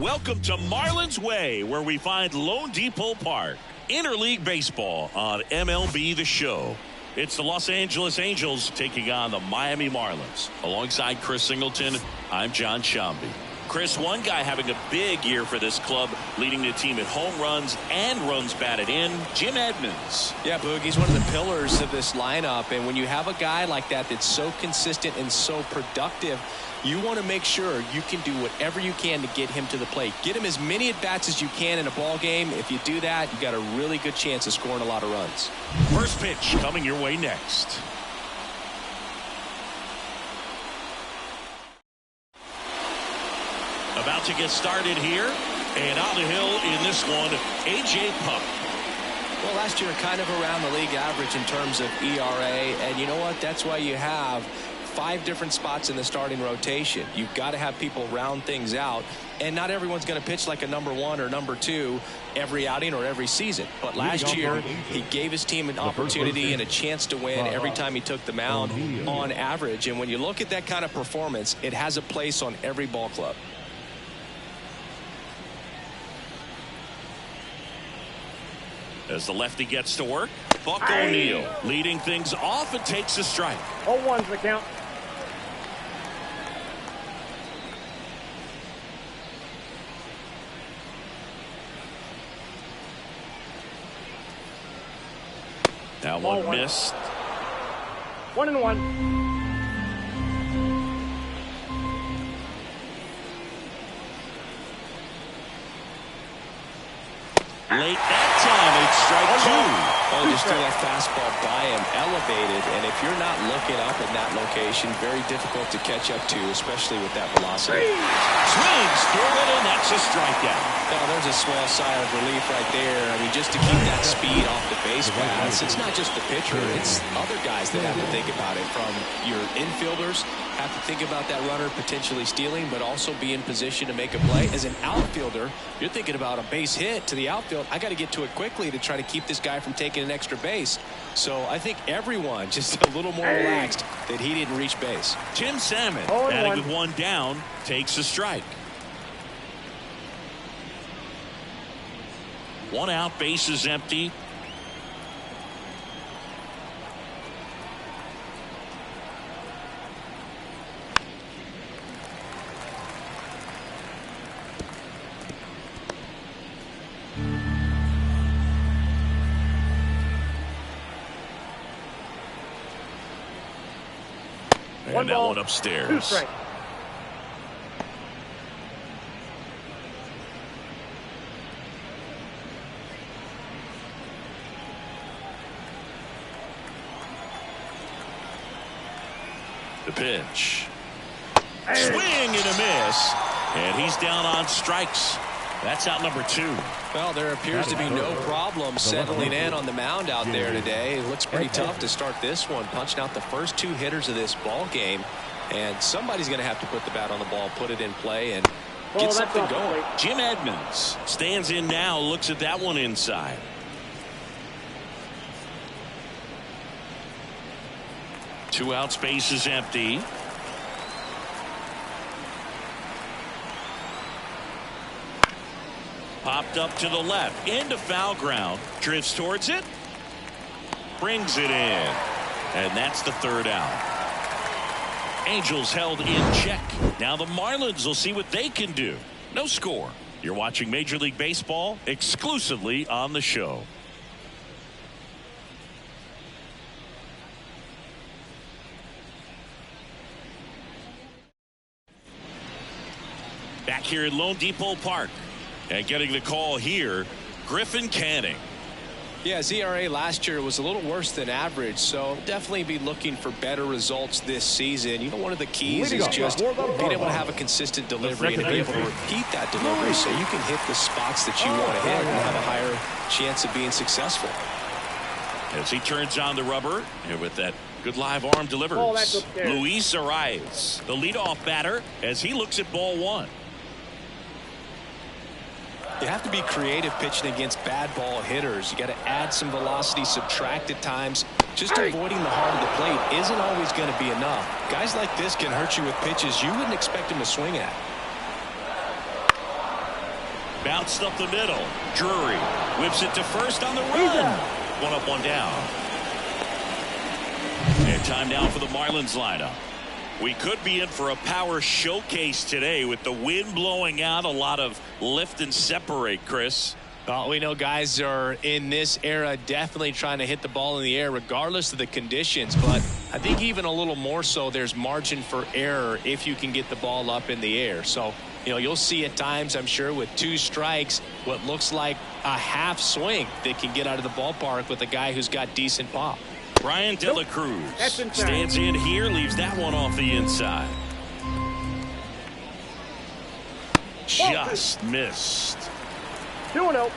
Welcome to Marlins Way, where we find Lone Depot Park. Interleague baseball on MLB The Show. It's the Los Angeles Angels taking on the Miami Marlins. Alongside Chris Singleton, I'm John Shambi. Chris, one guy having a big year for this club, leading the team in home runs and runs batted in, Jim Edmonds. Yeah, Boog, he's one of the pillars of this lineup, and when you have a guy like that that's so consistent and so productive, you want to make sure you can do whatever you can to get him to the plate. Get him as many at-bats as you can in a ball game. If you do that, you got a really good chance of scoring a lot of runs. First pitch coming your way next. About to get started here, and on the hill in this one, A.J. Puk. Well, last year kind of around the league average in terms of ERA, and you know what? That's why you have 5 different spots in the starting rotation. You've got to have people round things out, and not everyone's going to pitch like a number 1 or number 2 every outing or every season. But last year, he gave his team an opportunity and a chance to win every time he took the mound on average. And when you look at that kind of performance, it has a place on every ball club. As the lefty gets to work, Buck O'Neil leading things off and takes a strike. 0-1's the count. That one missed. 1-1. Late that time, it's strike 2. Oh, just threw that fastball by him, elevated, and if you're not looking up in that location, very difficult to catch up to, especially with that velocity. Swings through it, and that's a strikeout. Now, there's a small sigh of relief right there. I mean, just to keep that speed off the base paths, it's not just the pitcher, it's other guys that have to think about it. From your infielders, have to think about that runner potentially stealing, but also be in position to make a play. As an outfielder, you're thinking about a base hit to the outfield. I got to get to it quickly to try to keep this guy from taking an extra base. So I think everyone just a little more relaxed that he didn't reach base. Tim Salmon, batting with one down, takes a strike. 1 out, base is empty. And that one upstairs. 2 strikes. The pitch. Swing and a miss. And he's down on strikes. That's out number 2. Well, there appears to be no problem settling in on the mound out there today. It looks pretty tough to start this one, punching out the first 2 hitters of this ball game. And somebody's going to have to put the bat on the ball, put it in play, and get something going. Jim Edmonds stands in now, looks at that one inside. Two out, space is empty. Popped up to the left, into foul ground, drifts towards it, brings it in, and that's the 3rd out. Angels held in check. Now the Marlins will see what they can do. No score. You're watching Major League Baseball exclusively on the show. Back here at Lone Depot Park. And getting the call here, Griffin Canning. Yeah, his ERA last year was a little worse than average, so definitely be looking for better results this season. You know, one of the keys is just being able to have a consistent delivery and be able to repeat that delivery so you can hit the spots that you want to hit and have a higher chance of being successful. As he turns on the rubber, and with that good live arm delivers. Luis Arias, the leadoff batter, as he looks at ball 1. You have to be creative pitching against bad ball hitters. You got to add some velocity, subtract at times. Just avoiding the heart of the plate isn't always going to be enough. Guys like this can hurt you with pitches you wouldn't expect him to swing at. Bounced up the middle. Drury whips it to first on the run. One up, one down. And time now for the Marlins lineup. We could be in for a power showcase today with the wind blowing out. A lot of lift and separate, Chris. Well, we know guys are in this era definitely trying to hit the ball in the air regardless of the conditions, but I think even a little more so there's margin for error if you can get the ball up in the air. So, you know, you'll see at times, I'm sure, with 2 strikes, what looks like a half swing that can get out of the ballpark with a guy who's got decent pop. Brian De La Cruz stands in here, leaves that one off the inside. Just missed. 2-0.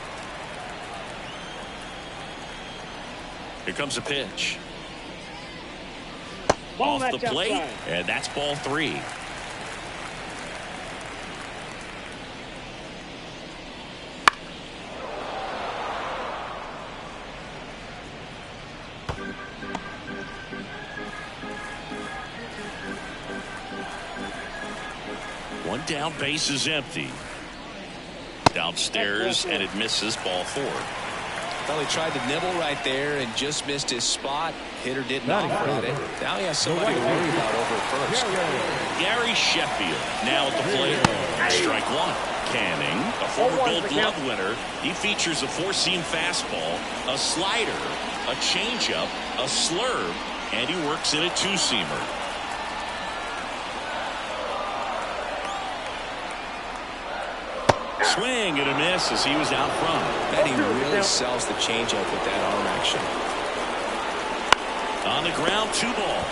Here comes a pitch. Ball Off the match plate, outside. and that's ball 3. One down, base is empty. Downstairs, and it misses, ball 4. Well, he tried to nibble right there and just missed his spot. Hitter didn't offer at it. Now he has somebody to worry about over at first. Gary Sheffield now at the plate. Strike 1. Canning, a former Gold Glove winner. He features a 4-seam fastball, a slider, a changeup, a slurve, and he works in a 2-seamer. Swing and a miss as he was out front. Bet he really sells the changeup with that arm action. On the ground, 2 ball.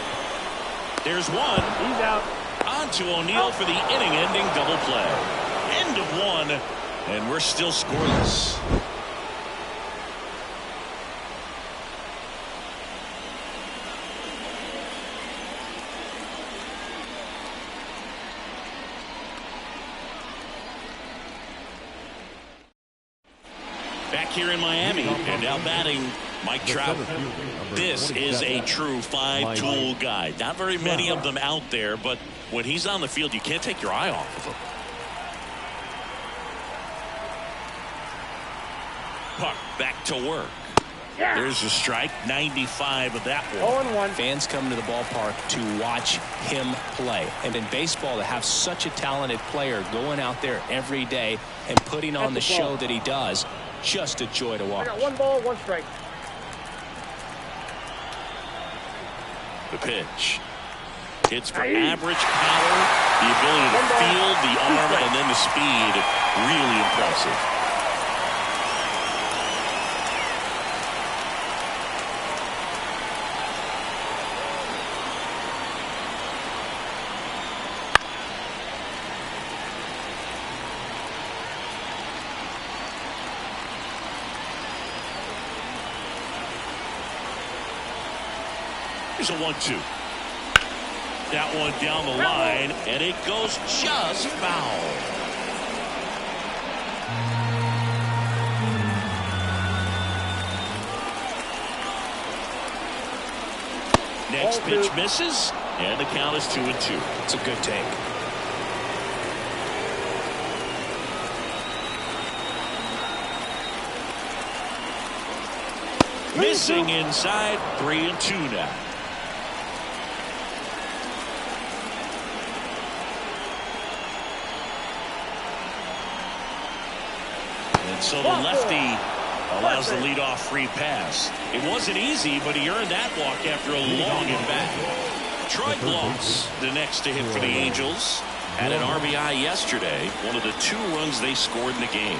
There's 1. He's out. On to O'Neill for the inning-ending double play. End of 1, and we're still scoreless. Back here in Miami, and now batting Mike Trout. This is a true 5-tool guy. Not very many of them out there, but when he's on the field, you can't take your eye off of him. Puck back to work. There's a strike, 95 of that one. 0-1. Fans come to the ballpark to watch him play. And in baseball, to have such a talented player going out there every day and putting on the show that he does, just a joy to watch. I got 1 ball, 1 strike. The pitch. Hits for average power, the ability to field, the arm, and then the speed. Really impressive. Here's a 1-2. That one down the line, and it goes just foul. Next pitch misses, and the count is 2-2. It's a good take. Missing inside, 3-2 now. And so the lefty allows the leadoff free pass. It wasn't easy, but he earned that walk after a long at-bat. Troy Gloss, the next to hit for the Angels, had an RBI yesterday, one of the 2 runs they scored in the game.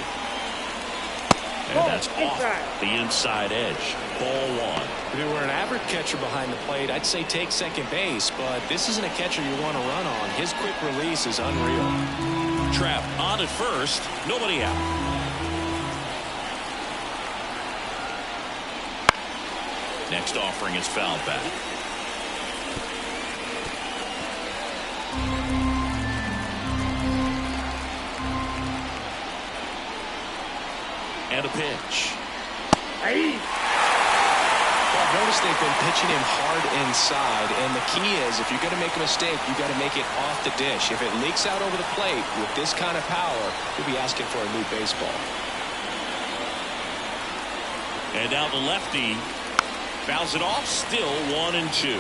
And that's off the inside edge. Ball 1. If you were an average catcher behind the plate, I'd say take second base, but this isn't a catcher you want to run on. His quick release is unreal. Trap on at first, nobody out. Next offering is fouled back. And a pitch. Hey. Notice they've been pitching him hard inside, and the key is if you're going to make a mistake, you got to make it off the dish. If it leaks out over the plate with this kind of power, you'll be asking for a new baseball. And now the lefty fouls it off, still 1-2.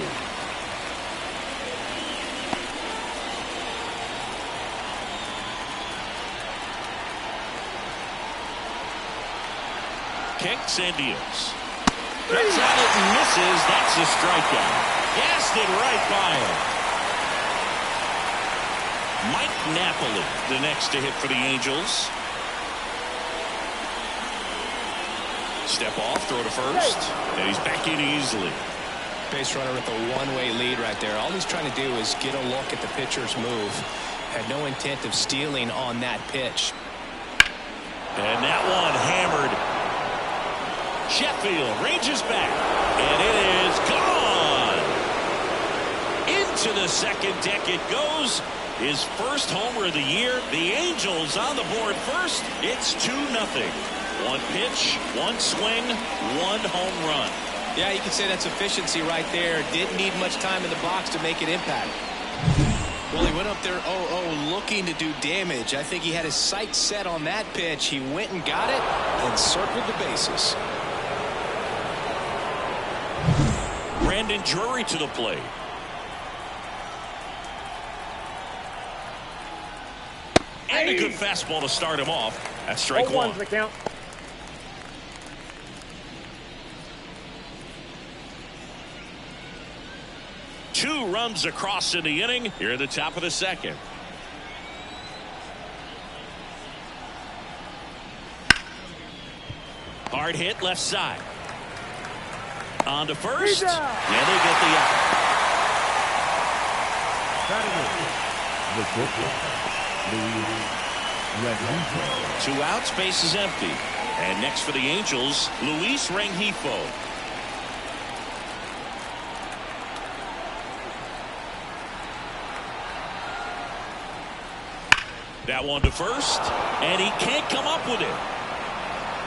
Kicks and deals. Gets at it and misses. That's a strikeout. Gassed it right by him. Mike Napoli, the next to hit for the Angels. Step off, throw to first, and he's back in easily. Base runner with a one-way lead right there. All he's trying to do is get a look at the pitcher's move. Had no intent of stealing on that pitch. And that one hammered. Sheffield ranges back, and it is gone. Into the second deck it goes. His first homer of the year. The Angels on the board first. It's 2-0. One pitch, one swing, one home run. Yeah, you can say that's efficiency right there. Didn't need much time in the box to make an impact. Well, he went up there 0-0 looking to do damage. I think he had his sights set on that pitch. He went and got it and circled the bases. Brandon Drury to the plate. And a good fastball to start him off. That's strike one. The count. Two runs across in the inning here at the top of the second. Hard hit left side. On to first. And they get the out. Two outs, base is empty. And next for the Angels, Luis Rengifo. That one to first, and he can't come up with it.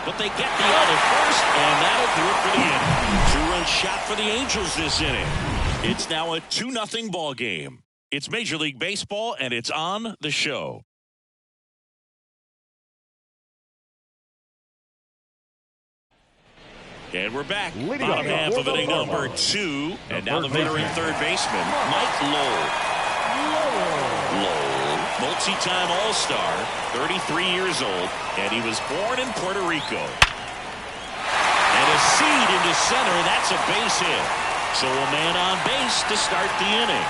But they get the out at first, and that'll do it for the inning. Two-run shot for the Angels this inning. It's now a 2-0 ball game. It's Major League Baseball, and it's on the show. And we're back. Bottom half of inning number 2. And now the veteran third baseman, Mike Lowell. Multi-time All-Star, 33 years old, and he was born in Puerto Rico. And a seed into center, that's a base hit. So a man on base to start the inning.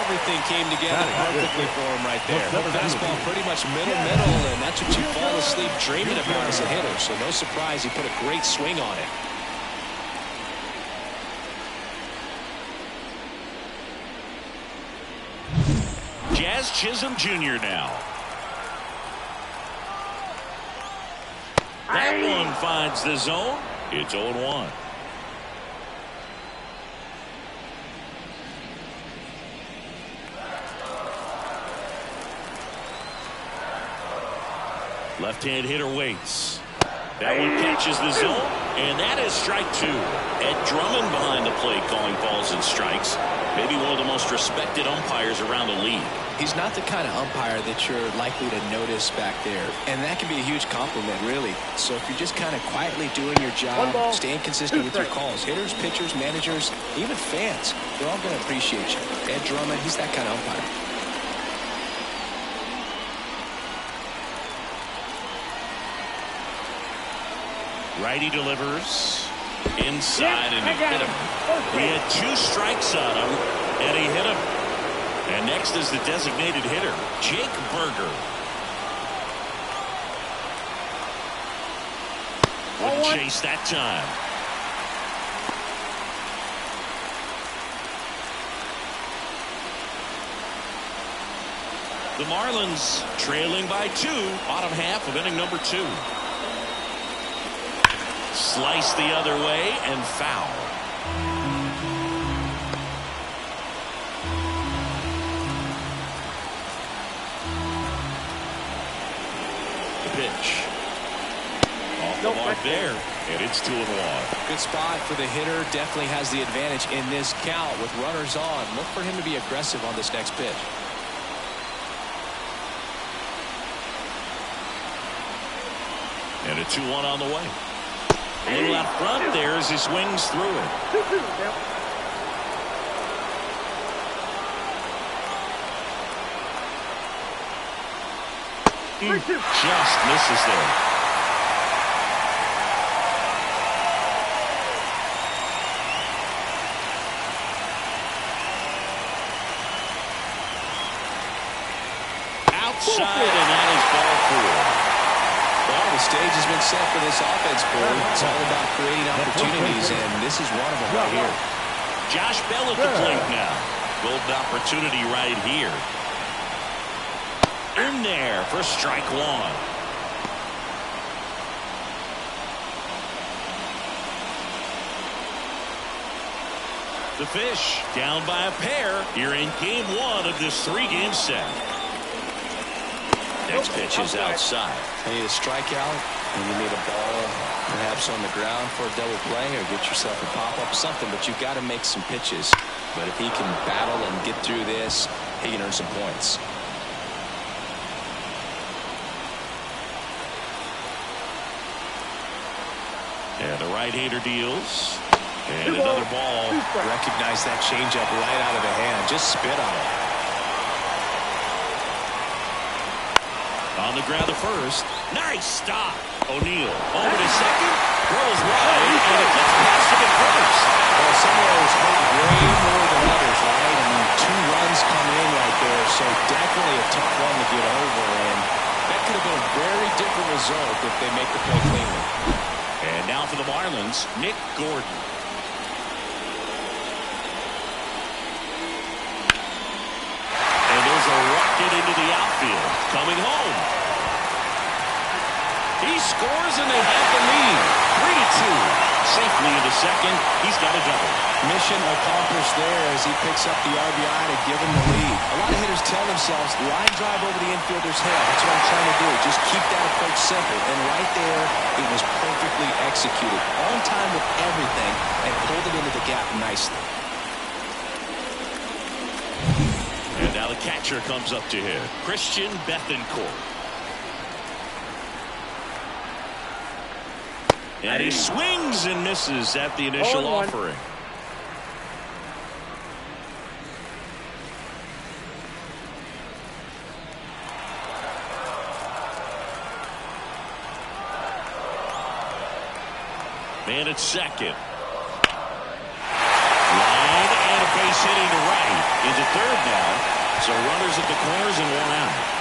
Everything came together perfectly for him right there. Fastball pretty much middle, and that's what you fall asleep dreaming about as a hitter. So no surprise he put a great swing on it. Jazz Chisholm Jr. now. That one finds the zone. It's 0-1. Left-hand hitter waits. That one catches the zone, and that is strike 2. Ed Drummond behind the plate calling balls and strikes. Maybe one of the most respected umpires around the league. He's not the kind of umpire that you're likely to notice back there. And that can be a huge compliment, really. So if you're just kind of quietly doing your job, staying consistent with your calls, hitters, pitchers, managers, even fans, they're all going to appreciate you. Ed Drummond, he's that kind of umpire. Righty delivers inside, and he hit him. We had 2 strikes on him, and he hit him. And next is the designated hitter, Jake Berger. Wouldn't chase that time. The Marlins trailing by 2, bottom half of inning number 2. Slice the other way and foul. The pitch. Off The mark there, and it's 2-1. Good spot for the hitter. Definitely has the advantage in this count with runners on. Look for him to be aggressive on this next pitch. And a 2-1 on the way. A little out front there as he swings through it. He just misses there. Outside, and that is ball 4. Well, the stage has been set for this offense, board. It's all about creating opportunities, and this is one of them right here. Josh Bell at the plate now. Golden opportunity right here. In there for strike 1. The Fish down by a pair here in game 1 of this 3-game set. Next pitch is outside. You need a strikeout, and you need a ball perhaps on the ground for a double play or get yourself a pop-up, something, but you've got to make some pitches. But if he can battle and get through this, he can earn some points. And the right-hander deals. And another ball. Recognize that changeup right out of the hand. Just spit on it. On the ground to first. Nice stop. O'Neill over to second. Throws right. And it gets past him at first. Well, some of those hurt way more than others, right? I mean, 2 runs come in right there. So definitely a tough one to get over. And that could have been a very different result if they make the play cleanly. And now for the Marlins, Nick Gordon. And there's a rocket into the outfield. Coming home. He scores and they have the lead. 3-2. Safely into second. He's got a double. Mission accomplished there as he picks up the RBI to give him the lead. A lot of hitters tell themselves, line drive over the infielder's head. That's what I'm trying to do. Just keep that approach simple. And right there, it was perfectly executed. On time with everything and pulled it into the gap nicely. And now the catcher comes up to him. Christian Bethancourt. And he swings and misses at the initial offering. Man at second. Line and a base hitting to right. Into third now. So runners at the corners and 1 out.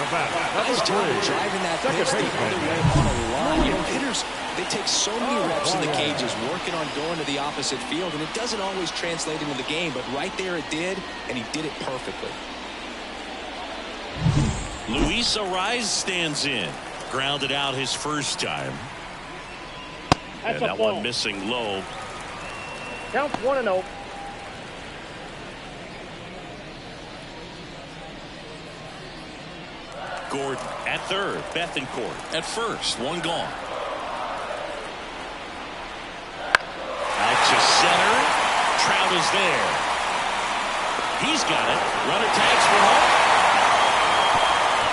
Nice job of driving that pitch the other way on a line. You know, hitters, they take so many reps in the cages working on going to the opposite field, and it doesn't always translate into the game, but right there it did, and he did it perfectly. Luis Ariz stands in. Grounded out his first time. And that one missing low. Counts 1-0. Gordon at third. Bethancourt at first. 1 gone. Out to center. Trout is there. He's got it. Runner tags for home.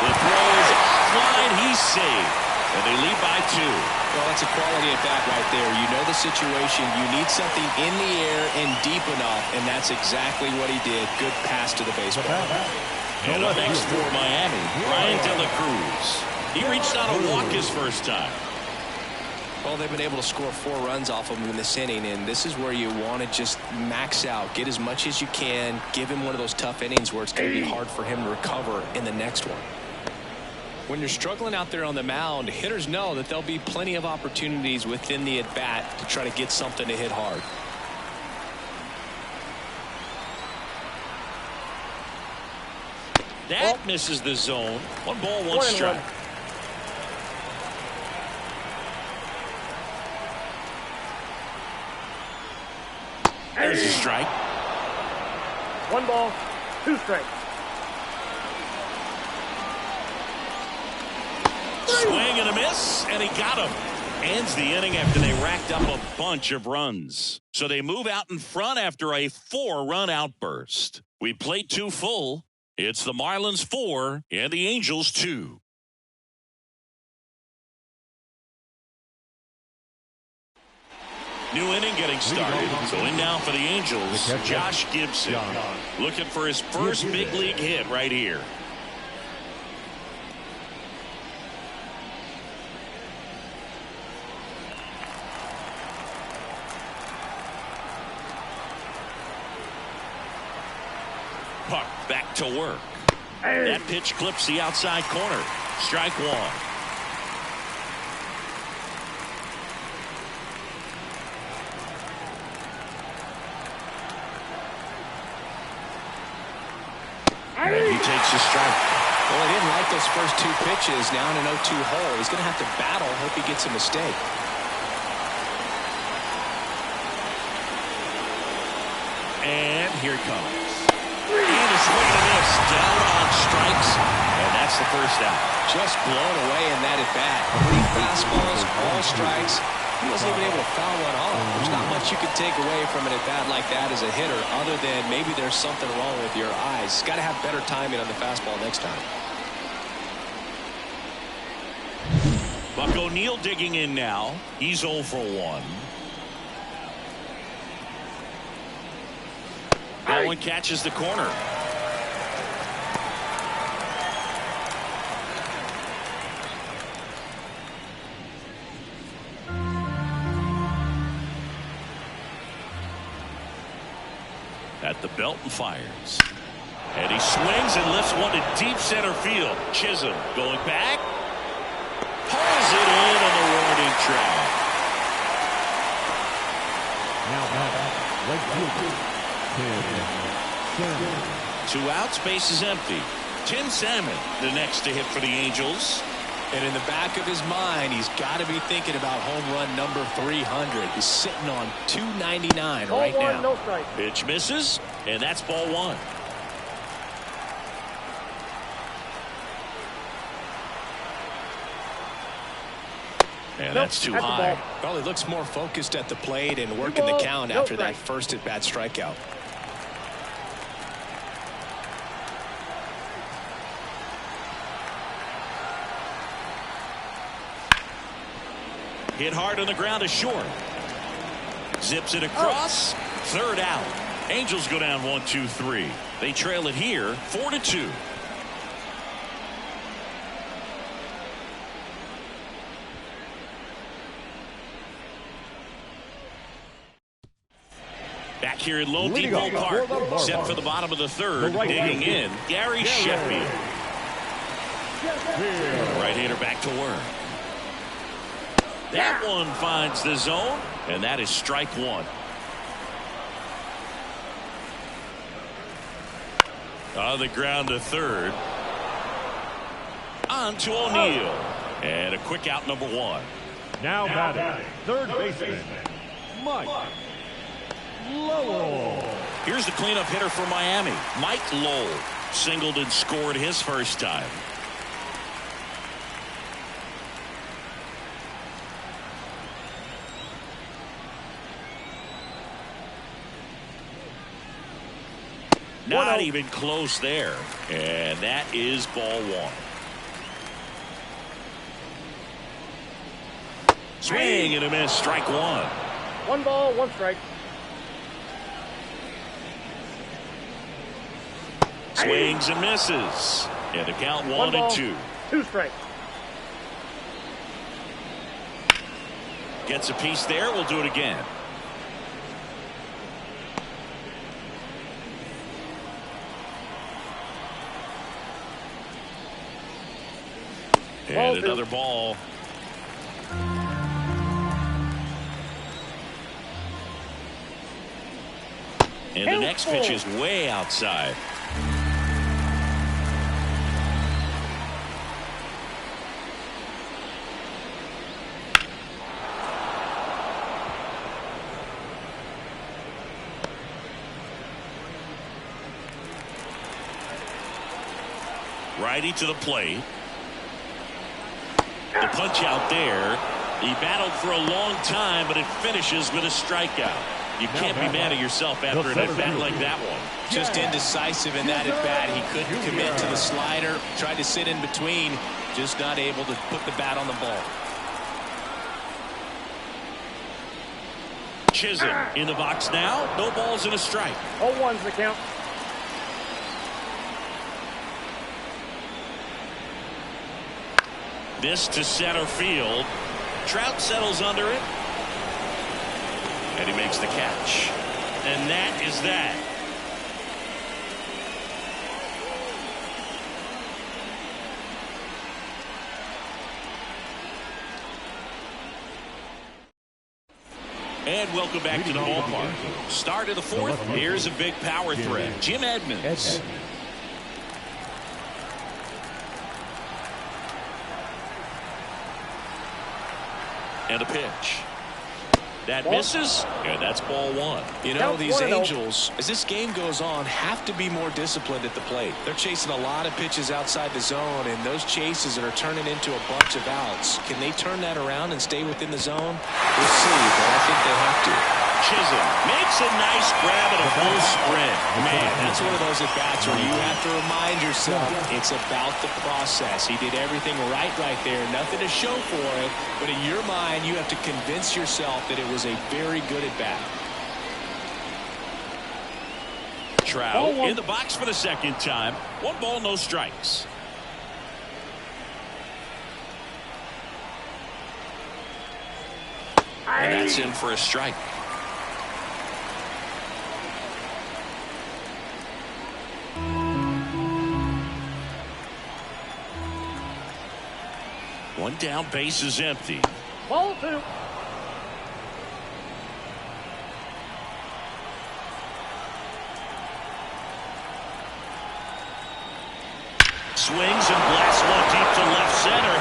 The throw is offline. He's safe. And they lead by 2. Well, that's a quality at bat right there. You know the situation. You need something in the air and deep enough, and that's exactly what he did. Good pass to the baseball. And up next for Miami, Brian De La Cruz. He reached out a walk his first time. Well, they've been able to score 4 runs off of him in this inning, and this is where you want to just max out. Get as much as you can. Give him one of those tough innings where it's going to be hard for him to recover in the next one. When you're struggling out there on the mound, hitters know that there'll be plenty of opportunities within the at-bat to try to get something to hit hard. That misses the zone. 1 ball, 1 strike. There's a strike. 1 ball, 2 strikes. Swing and a miss, and he got him. Ends the inning after they racked up a bunch of runs. So they move out in front after a 4-run outburst. We played 2 full. It's the Marlins 4 and the Angels 2. New inning getting started. Going now for the Angels, Josh Gibson. Looking for his first big league hit right here. Puck back to work. That pitch clips the outside corner. Strike 1. And he takes a strike. Well, he didn't like those first 2 pitches. Now in an 0-2 hole. He's going to have to battle. Hope he gets a mistake. And here it comes. And a swing and a miss. Down on strikes. And that's the first out. Just blown away in that at bat. 3 fastballs, all strikes. He wasn't even able to foul one off. There's not much you can take away from an at bat like that as a hitter, other than maybe there's something wrong with your eyes. Got to have better timing on the fastball next time. Buck O'Neil digging in now. He's 0 for 1. Bowen catches the corner. At the belt and fires. And he swings and lifts one to deep center field. Chisholm going back. Pulls it in on the warning track. Now right fielder, Tim Salmon. 2 outs, base is empty. Tim Salmon, the next to hit for the Angels. And in the back of his mind, he's got to be thinking about home run number 300. He's sitting on 299 right now. No strike. Pitch misses, and that's ball 1. And that's too high. Probably looks more focused at the plate and working the count after that first at-bat strikeout. Hit hard on the ground is short. Zips it across. Third out. Angels go down 1-2-3. They trail it here 4-2. Back here at Lone Depot Park. Set for the bottom of the third. Digging in, Gary Sheffield. Right hander back to work. That one finds the zone, and that is strike 1. On the ground to third. On to O'Neil. And a quick out, number 1. Now batting, third baseman, Mike Lowell. Here's the cleanup hitter for Miami, Mike Lowell. Singled and scored his first time. Not even close there. And that is ball 1. Swing and a miss. Strike 1. 1 ball, 1 strike. Swings and misses. And the count 1 and 2. 2 strikes. Gets a piece there. We'll do it again. And another ball. And the next pitch is way outside. Righty to the plate. The punch out there. He battled for a long time, but it finishes with a strikeout. You can't be mad at yourself after an at-bat like that one. Just indecisive in that at-bat. He couldn't commit to the slider. Tried to sit in between. Just not able to put the bat on the ball. Chisholm in the box now. No balls and a strike. 0-1's the count. This to center field. Trout settles under it. And he makes the catch. And that is that. And welcome back to the ballpark. Start of the fourth. Here's a big power threat. Jim Edmonds. And a pitch. That misses, and that's ball one. You know, these Angels, as this game goes on, have to be more disciplined at the plate. They're chasing a lot of pitches outside the zone, and those chases are turning into a bunch of outs. Can they turn that around and stay within the zone? We'll see, but I think they have to. Chisholm makes a nice grab at a full sprint. Man, that's one of those at-bats where you have to remind yourself it's about the process. He did everything right there. Nothing to show for it, but in your mind, you have to convince yourself that it was a very good at-bat. Trout in the box for the second time. 1 ball, no strikes. And that's in for a strike. One down, base is empty. Ball 2. Swings and blasts one deep to left center.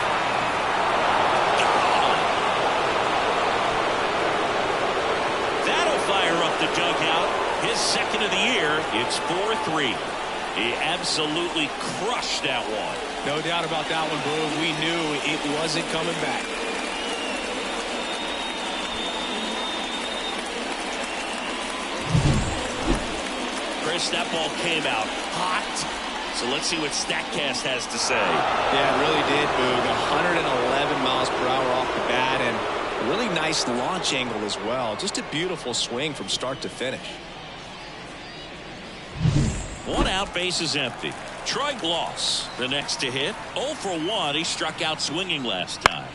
That'll fire up the dugout. His second of the year. It's 4-3. He absolutely crushed that one. No doubt about that one, Boo. We knew it wasn't coming back. Chris, that ball came out hot. So let's see what StatCast has to say. Yeah, it really did, Boog. 111 miles per hour off the bat, and a really nice launch angle as well. Just a beautiful swing from start to finish. 1 out, base is empty. Troy Gloss, the next to hit. 0 for 1. He struck out swinging last time.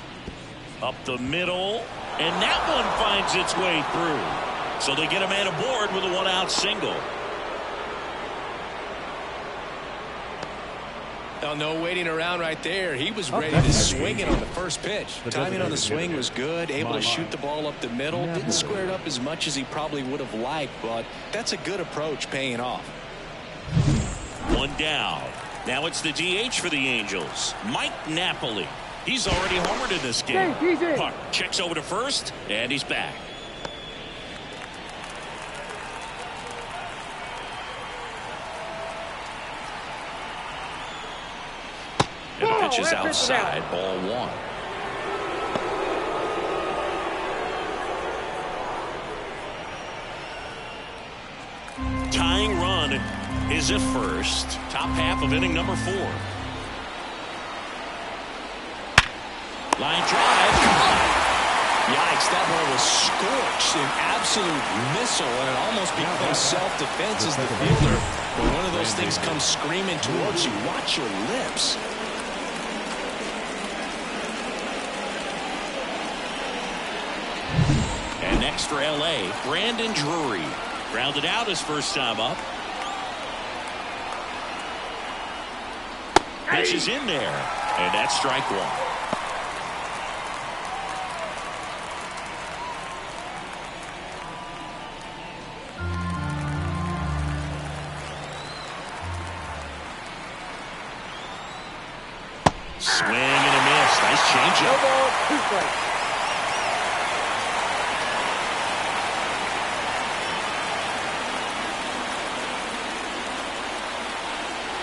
Up the middle, and that one finds its way through. So they get a man aboard with a 1-out single. Oh, no waiting around right there. He was ready to swing it on the first pitch. Timing on the swing was good. Able to shoot the ball up the middle. Didn't square it up as much as he probably would have liked, but that's a good approach paying off. 1 down. Now it's the DH for the Angels, Mike Napoli. He's already homered in this game. Puck checks over to first, and he's back. And the pitch is outside, ball 1. Tying run is at first. Top half of inning number 4. Line drive. Yikes, that ball was scorched. An absolute missile, and it almost becomes self-defense as the fielder. When one of those things comes screaming towards you, watch your lips. And next for L.A., Brandon Drury. Grounded out his first time up. Pitch is in there, and that's strike 1. Swing and a miss. Nice changeup. No ball, 2 strikes.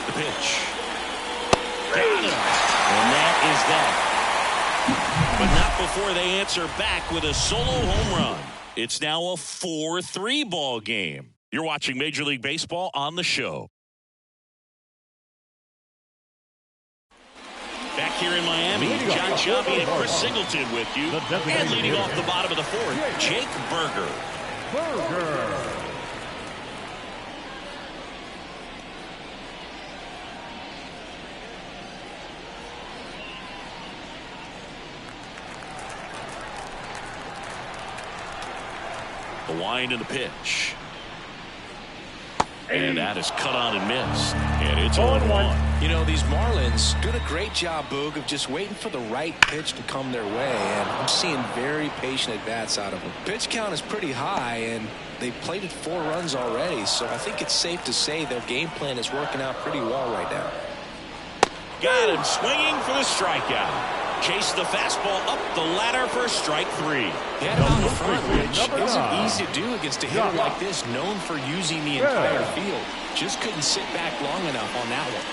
The pitch. Got him. And that is that. But not before they answer back with a solo home run. It's now a 4-3 ball game. You're watching Major League Baseball on the show. Back here in Miami, John Shelby and Chris Singleton with you. And leading off the bottom of the fourth, Jake Berger. The wind and the pitch. And that is cut on and missed. And it's 0-1. You know, these Marlins doing a great job, Boog, of just waiting for the right pitch to come their way. And I'm seeing very patient at-bats out of them. Pitch count is pretty high, and they plated 4 runs already. So I think it's safe to say their game plan is working out pretty well right now. Got him swinging for the strikeout. Chase the fastball up the ladder for strike 3. He had it out in front, which isn't easy to do against a hitter like this, known for using the entire field. Just couldn't sit back long enough on that one.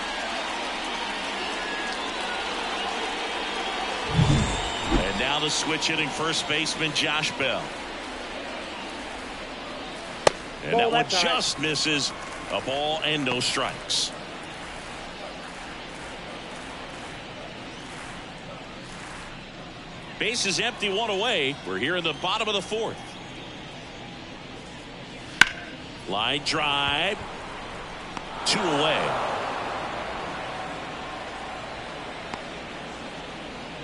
And now the switch hitting first baseman Josh Bell. And that one just misses. A ball and no strikes. Base is empty, 1 away. We're here in the bottom of the fourth. Line drive. 2 away.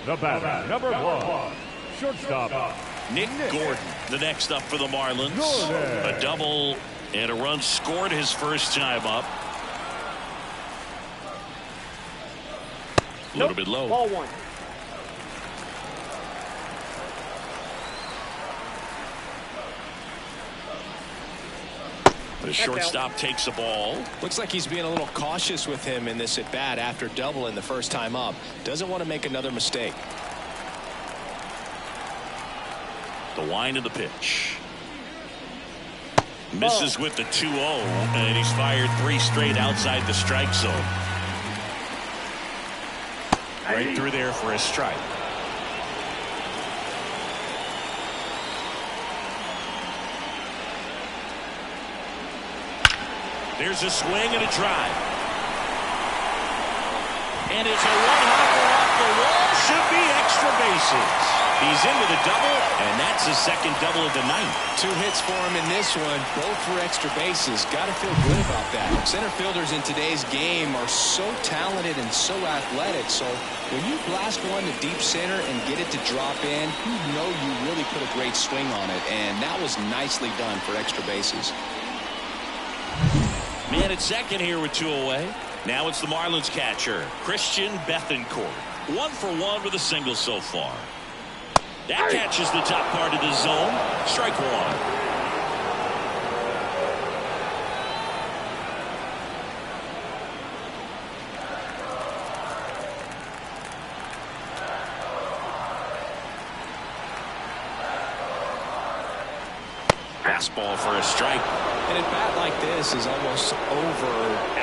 The batter, number 1, shortstop, Nick Gordon, the next up for the Marlins. A double and a run scored his first time up. A little bit low. Ball 1. The shortstop takes the ball. Looks like he's being a little cautious with him in this at-bat after doubling the first time up. Doesn't want to make another mistake. The wind of the pitch. Misses with the 2-0, and he's fired 3 straight outside the strike zone. Right through there for a strike. There's a swing and a drive. And it's a one-hopper off the wall. Should be extra bases. He's into the double, and that's his second double of the night. 2 hits for him in this one, both for extra bases. Got to feel good about that. Center fielders in today's game are so talented and so athletic. So when you blast one to deep center and get it to drop in, you know you really put a great swing on it. And that was nicely done for extra bases. Man at second here with 2 away. Now it's the Marlins catcher, Christian Bethancourt. 1 for 1 with a single so far. That catches the top part of the zone. Strike 1. Fastball for a strike. An at-bat like this is almost over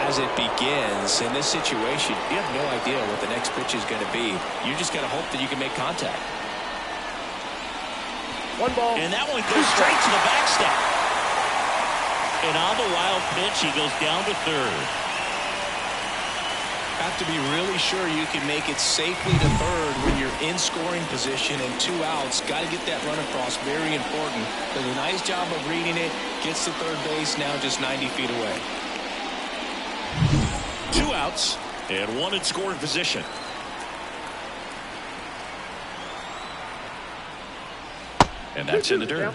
as it begins. In this situation, you have no idea what the next pitch is going to be. You just got to hope that you can make contact. 1 ball. And that one goes straight to the backstop. And on the wild pitch, he goes down to third. Have to be really sure you can make it safely to third when you're in scoring position and 2 outs. Got to get that run across. Very important. Does a nice job of reading it. Gets to third base, now just 90 feet away. 2 outs and 1 in scoring position. And that's in the dirt.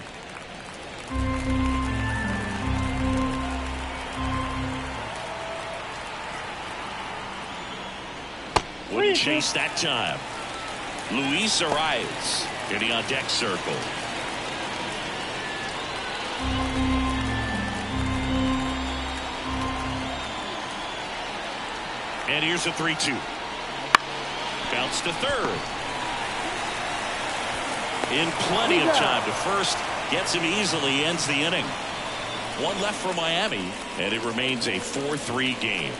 Wouldn't chase that time. Luis Arias getting on deck circle. And here's a 3-2. Bounce to third. In plenty of time to first. Gets him easily, ends the inning. 1 left for Miami, and it remains a 4-3 game.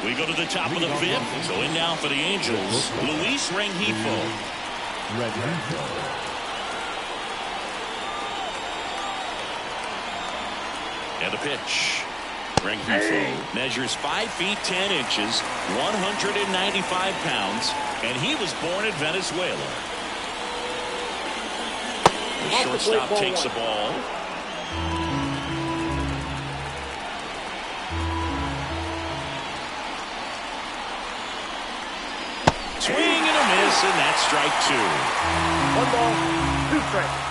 We go to the top of the fifth. So in now for the Angels, Luis Rengifo. And a pitch. Rengifo measures 5 feet 10 inches, 195 pounds, and he was born in Venezuela. The shortstop takes the ball. Swing and a miss, and that's strike 2. 1 ball, 2 strikes.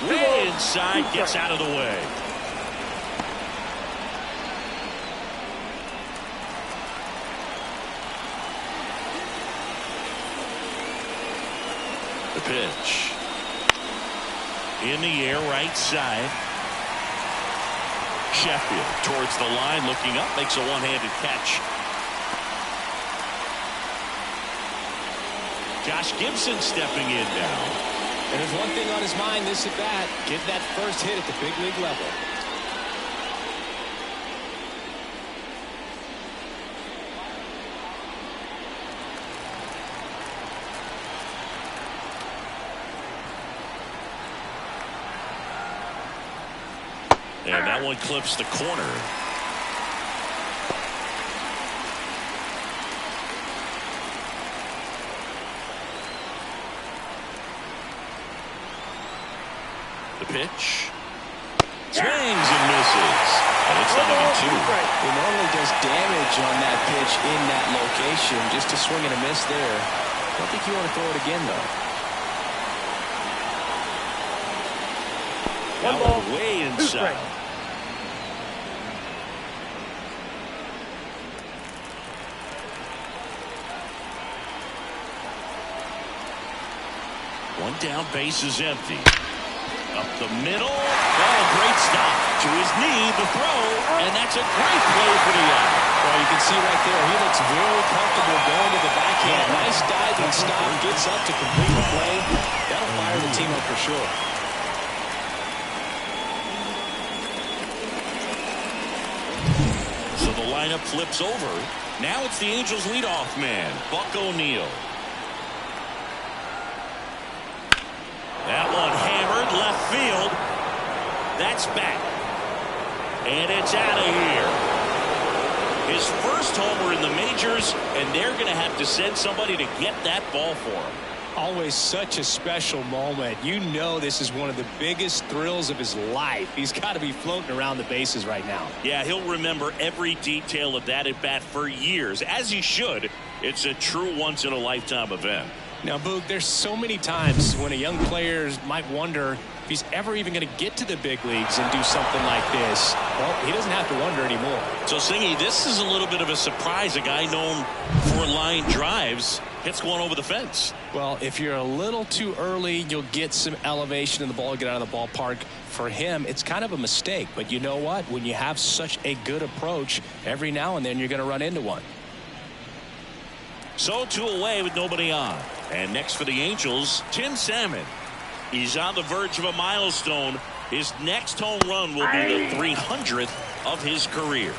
Way inside, gets out of the way. The pitch. In the air, right side. Sheffield towards the line, looking up, makes a one-handed catch. Josh Gibson stepping in now. And there's one thing on his mind this at bat, get that first hit at the big league level. And that one clips the corner. The pitch. Swings and misses. And it's down to 2. He normally does damage on that pitch in that location. Just a swing and a miss there. I don't think you want to throw it again, though. One ball, way 2 inside. strikes. One down, base is empty. Up the middle. Oh, great stop. To his knee, the throw, and that's a great play for the out. Well, you can see right there, he looks very comfortable going to the backhand. Nice diving stop, gets up to complete the play. That'll fire the team up for sure. So the lineup flips over. Now it's the Angels leadoff man, Buck O'Neil. That one hammered left field. That's back. And it's out of here. His first homer in the majors, and they're going to have to send somebody to get that ball for him. Always such a special moment. You know this is one of the biggest thrills of his life. He's got to be floating around the bases right now. Yeah, he'll remember every detail of that at bat for years, as he should. It's a true once-in-a-lifetime event. Now, Boog, there's so many times when a young player might wonder if he's ever even going to get to the big leagues and do something like this. Well, he doesn't have to wonder anymore. So, Singy, this is a little bit of a surprise. A guy known for line drives hits one over the fence. Well, if you're a little too early, you'll get some elevation in the ball, get out of the ballpark. For him, it's kind of a mistake. But you know what? When you have such a good approach, every now and then you're going to run into one. So 2 away with nobody on. And next for the Angels, Tim Salmon. He's on the verge of a milestone. His next home run will be the 300th of his career.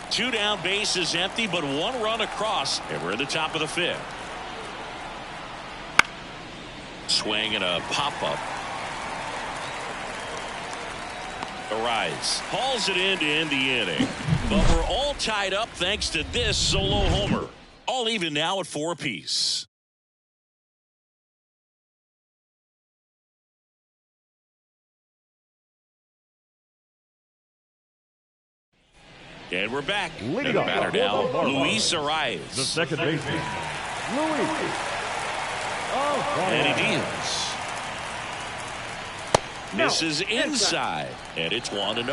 Two down, base is empty, but 1 run across, and we're at the top of the 5th. Swing and a pop-up. Arise hauls it in to end the inning, but we're all tied up thanks to this solo homer. All even now at 4 apiece. And we're back. And the batter now, Luis Arias. The second baseman, Luis. And he deals. Misses inside, and it's 1-0.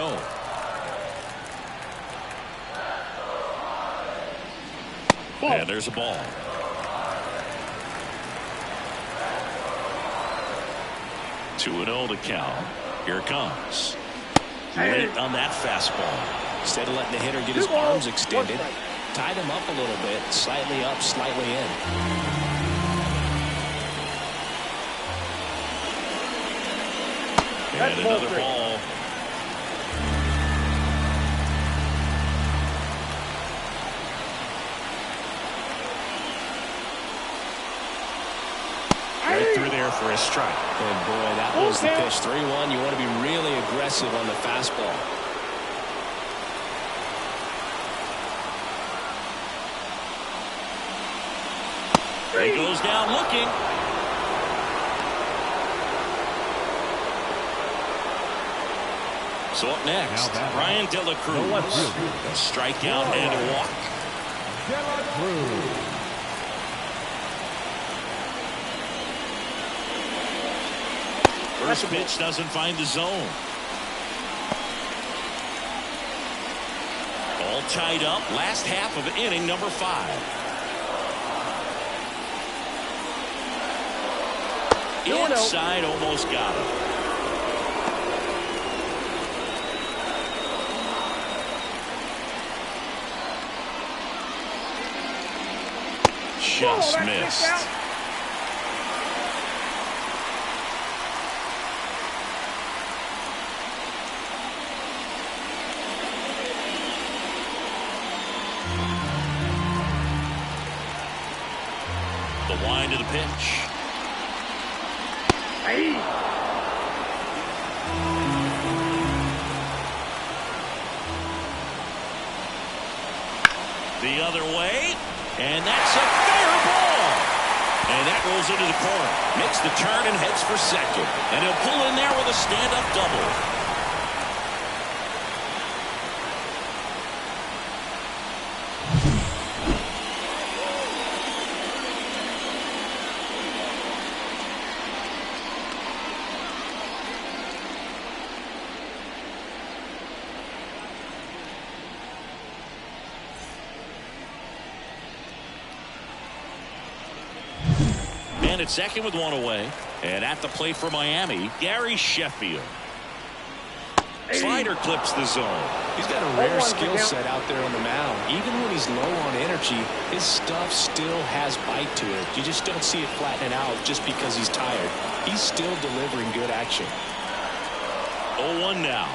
And there's a ball. Two 2-0 to count. Here it comes. Late on that fastball. Instead of letting the hitter get his arms extended, tied him up a little bit, slightly up, slightly in. And another ball. Right through there for a strike. And boy, that was the pitch. 3-1. You want to be really aggressive on the fastball. He goes down looking. So up next, Brian De La Cruz. A strikeout and a walk. De La Cruz. First pitch doesn't find the zone. All tied up. Last half of inning number 5. Inside, almost got him. Just missed. The wind of the pitch. The other way, and that's a fair ball. And that rolls into the corner. Makes the turn and heads for second. And he'll pull in there with a stand-up double. And at second with one away. And at the plate for Miami, Gary Sheffield. Slider clips the zone. He's got a rare skill set out there on the mound. Even when he's low on energy, his stuff still has bite to it. You just don't see it flattening out just because he's tired. He's still delivering good action. 0-1 now.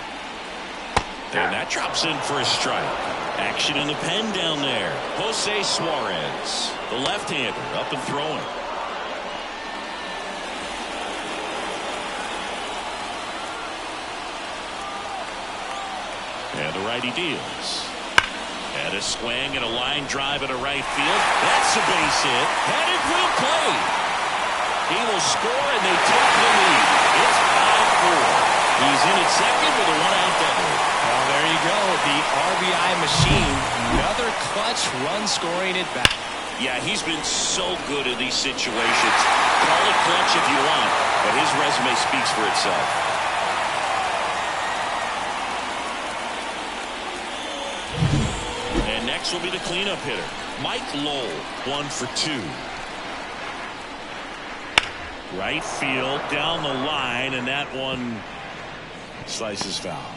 And that drops in for a strike. Action in the pen down there. Jose Suarez, the left-hander, up and throwing. And the righty deals. And a swing and a line drive at a right field. That's a base hit. Headed will play. He will score and they take the lead. It's 5-4. He's in at second with a one-out double. Well, there you go. The RBI machine. Another clutch run scoring at bat. Yeah, he's been so good in these situations. Call it clutch if you want, but his resume speaks for itself. Next will be the cleanup hitter, Mike Lowell, 1 for 2. Right field, down the line, and that one slices foul.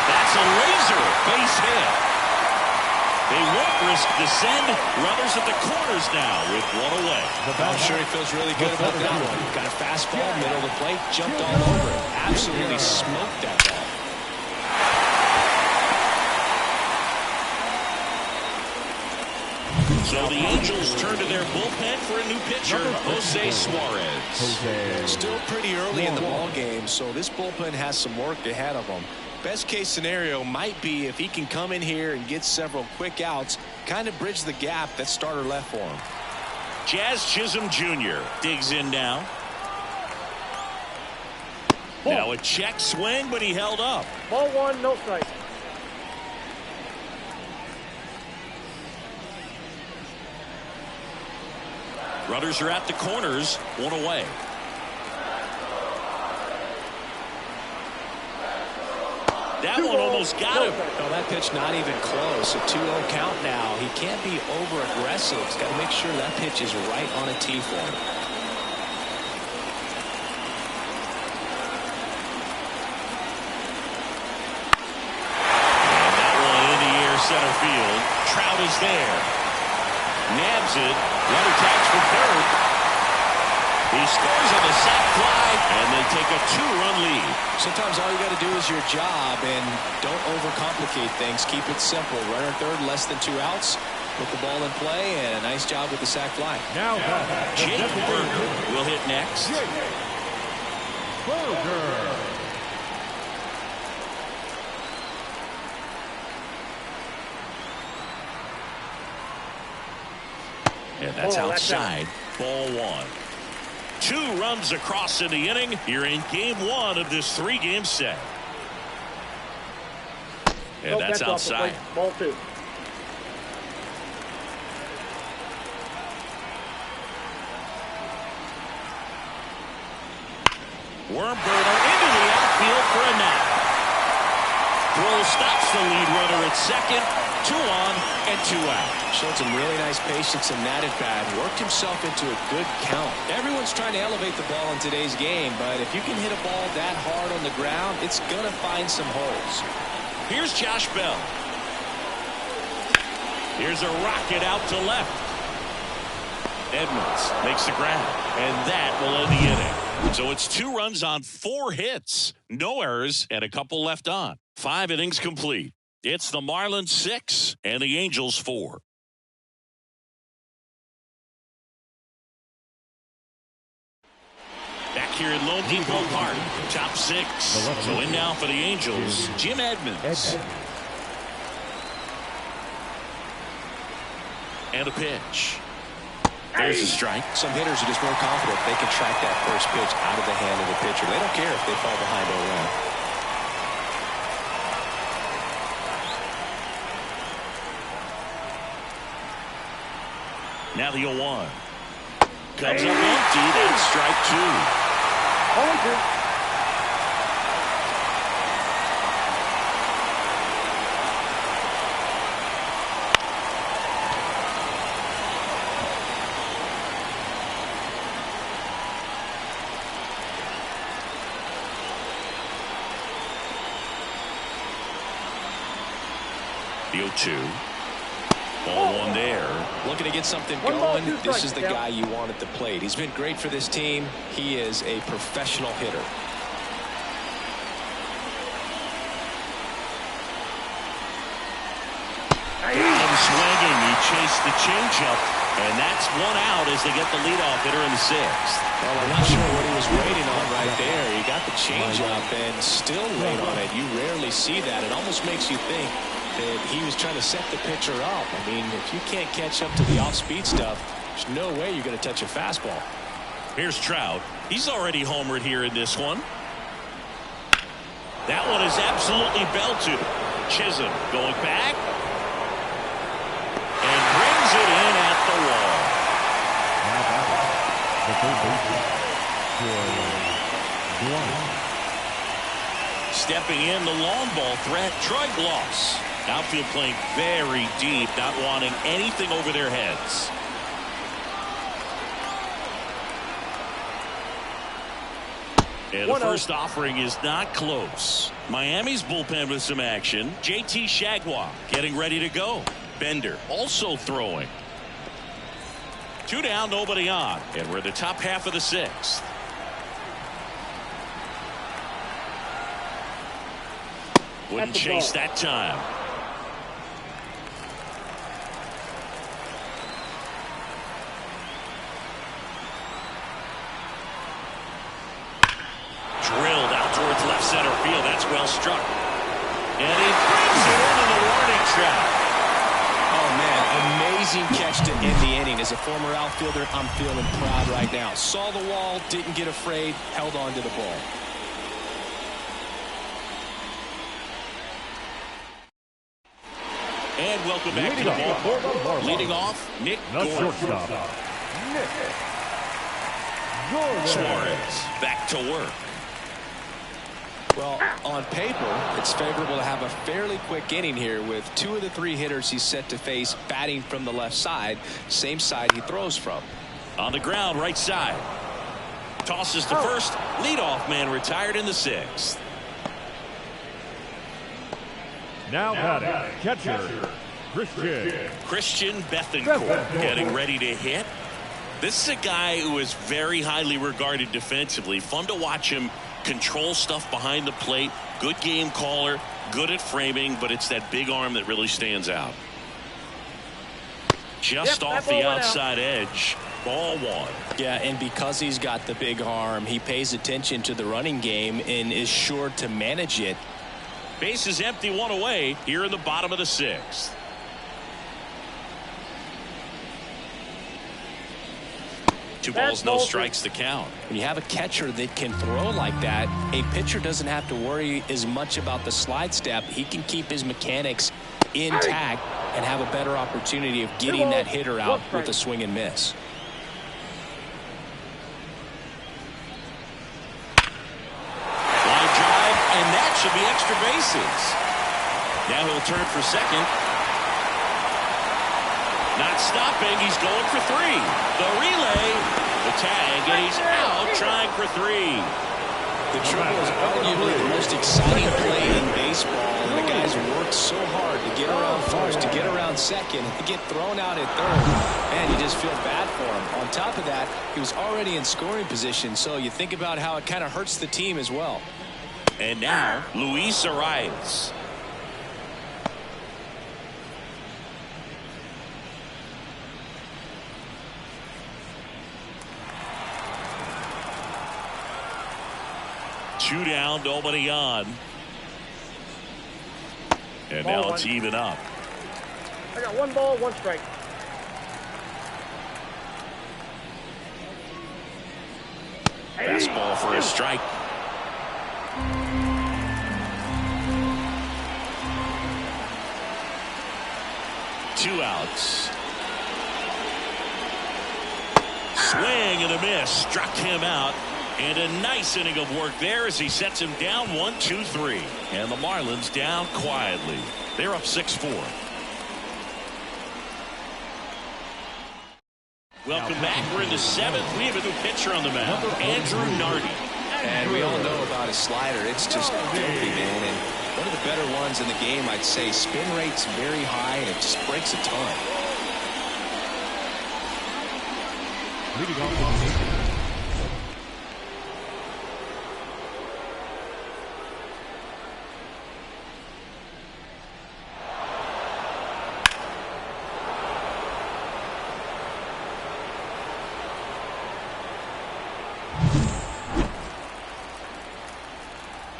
That's a laser base hit. They won't risk the send. Runners at the corners now with one away. I'm sure he feels really good about that one. Got a fastball, middle of the plate, jumped all over it. Absolutely smoked that ball. So the Angels turn to their bullpen for a new pitcher, Jose Suarez. Still pretty early in the ball game, so this bullpen has some work ahead of them. Best case scenario might be if he can come in here and get several quick outs, kind of bridge the gap that starter left for him. Jazz Chisholm Jr. digs in now. Now a check swing, but he held up. Ball 1, no strike. Runners are at the corners, one away. That one almost got him. Well, that pitch not even close. A 2-0 count now. He can't be over-aggressive. He's got to make sure that pitch is right on a tee for him. field. Trout is there. Nabs it. Runner tags for third. He scores on the sac fly, and they take a 2-run lead. Sometimes all you got to do is your job, and don't overcomplicate things. Keep it simple. Runner third, less than 2 outs. Put the ball in play, and a nice job with the sac fly. Now Jake Burger will hit next. Burger. And that's outside. Ball 1. 2 runs across in the inning here in game 1 of this 3-game set. And that's outside. Ball 2. Wormburner into the outfield for a knock. Throw stops the lead runner at second. 2 on and 2 out. Showed some really nice patience in that at bat. Worked himself into a good count. Everyone's trying to elevate the ball in today's game, but if you can hit a ball that hard on the ground, it's going to find some holes. Here's Josh Bell. Here's a rocket out to left. Edmonds makes the grab, and that will end the inning. So it's 2 runs on 4 hits. No errors and a couple left on. 5 innings complete. It's the Marlins 6 and the Angels 4. Back here at Lone Depot Park, top 6. So in now for the Angels, Jim Edmonds. And a pitch. There's a strike. Some hitters are just more confident they can track that first pitch out of the hand of the pitcher. They don't care if they fall behind or run. Now the 0-1. Comes up empty. That's strike 2. 0-2. The 0-2. Ball 1 there. Looking to get something going. This is the guy you want at the plate. He's been great for this team. He is a professional hitter. Swinging. He chased the changeup, and that's 1 out as they get the leadoff hitter in the 6th. Well, I'm not sure what he was waiting on right there. He got the changeup and still laid on it. You rarely see that. It almost makes you think that he was trying to set the pitcher up. I mean, if you can't catch up to the off-speed stuff, there's no way you're going to touch a fastball. Here's Trout. He's already homered here in this one. That one is absolutely belted. Chisholm going back. And brings it in at the wall. Stepping in the long ball threat, Troy Gloss. Outfield playing very deep, not wanting anything over their heads. And the first offering is not close. Miami's bullpen with some action. JT Shagwa getting ready to go. Bender also throwing. 2 down, nobody on. And we're in the top half of the 6th. Wouldn't chase that time. Drilled out towards left center field. That's well struck. And he brings it into the warning track. Oh, man, amazing catch to end the inning. As a former outfielder, I'm feeling proud right now. Saw the wall, didn't get afraid, held on to the ball. And welcome back to the ball. Leading off, Nick Gordon. Suarez back to work. Well, on paper, it's favorable to have a fairly quick inning here with 2 of the 3 hitters he's set to face batting from the left side, same side he throws from. On the ground, right side. Tosses to first. Leadoff man retired in the 6th. Now batting, catcher, Christian Bethancourt getting ready to hit. This is a guy who is very highly regarded defensively. Fun to watch him control stuff behind the plate. Good game caller, good at framing, but it's that big arm that really stands out. Just off the outside edge. Ball one. Yeah, and because he's got the big arm, he pays attention to the running game and is sure to manage it. Base is empty, one away here in the bottom of the sixth. Two balls, no strikes to count. When you have a catcher that can throw like that, a pitcher doesn't have to worry as much about the slide step. He can keep his mechanics intact and have a better opportunity of getting that hitter out with a swing and miss. Line drive, and that should be extra bases. Now he'll turn for second. Not stopping, he's going for three. The relay, the tag, and he's out trying for three. The triple is arguably the most exciting play in baseball, and the guys worked so hard to get around first, to get around second, and to get thrown out at third. Man, you just feel bad for him. On top of that, he was already in scoring position, so you think about how it kind of hurts the team as well. And now, Luis Arias. Two down, nobody on. And Ball now one. it's even up. I got 1 ball, 1 strike. Fastball for a strike. Two outs. Swing and a miss. Struck him out. And a nice inning of work there as he sets him down 1-2-3. And the Marlins down quietly. They're up 6-4. Welcome back. We're in the 7th. We have a new pitcher on the mound, Andrew Nardi. And we all know about his slider. It's just filthy, man. And one of the better ones in the game, I'd say. Spin rate's very high, and it just breaks a ton. Leading off the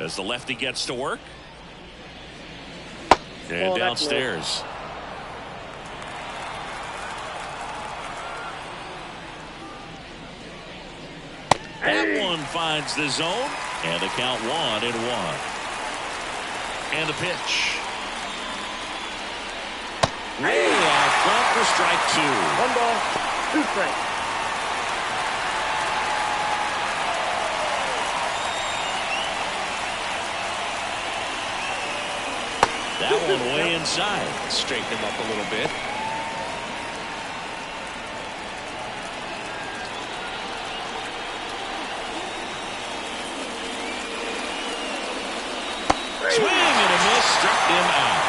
as the lefty gets to work. And downstairs. That one finds the zone. And the count 1-1. And the pitch. Way out front for strike 2. 1 ball, 2 strikes. That one way inside. Straighten him up a little bit. Swing and a miss. Struck him out.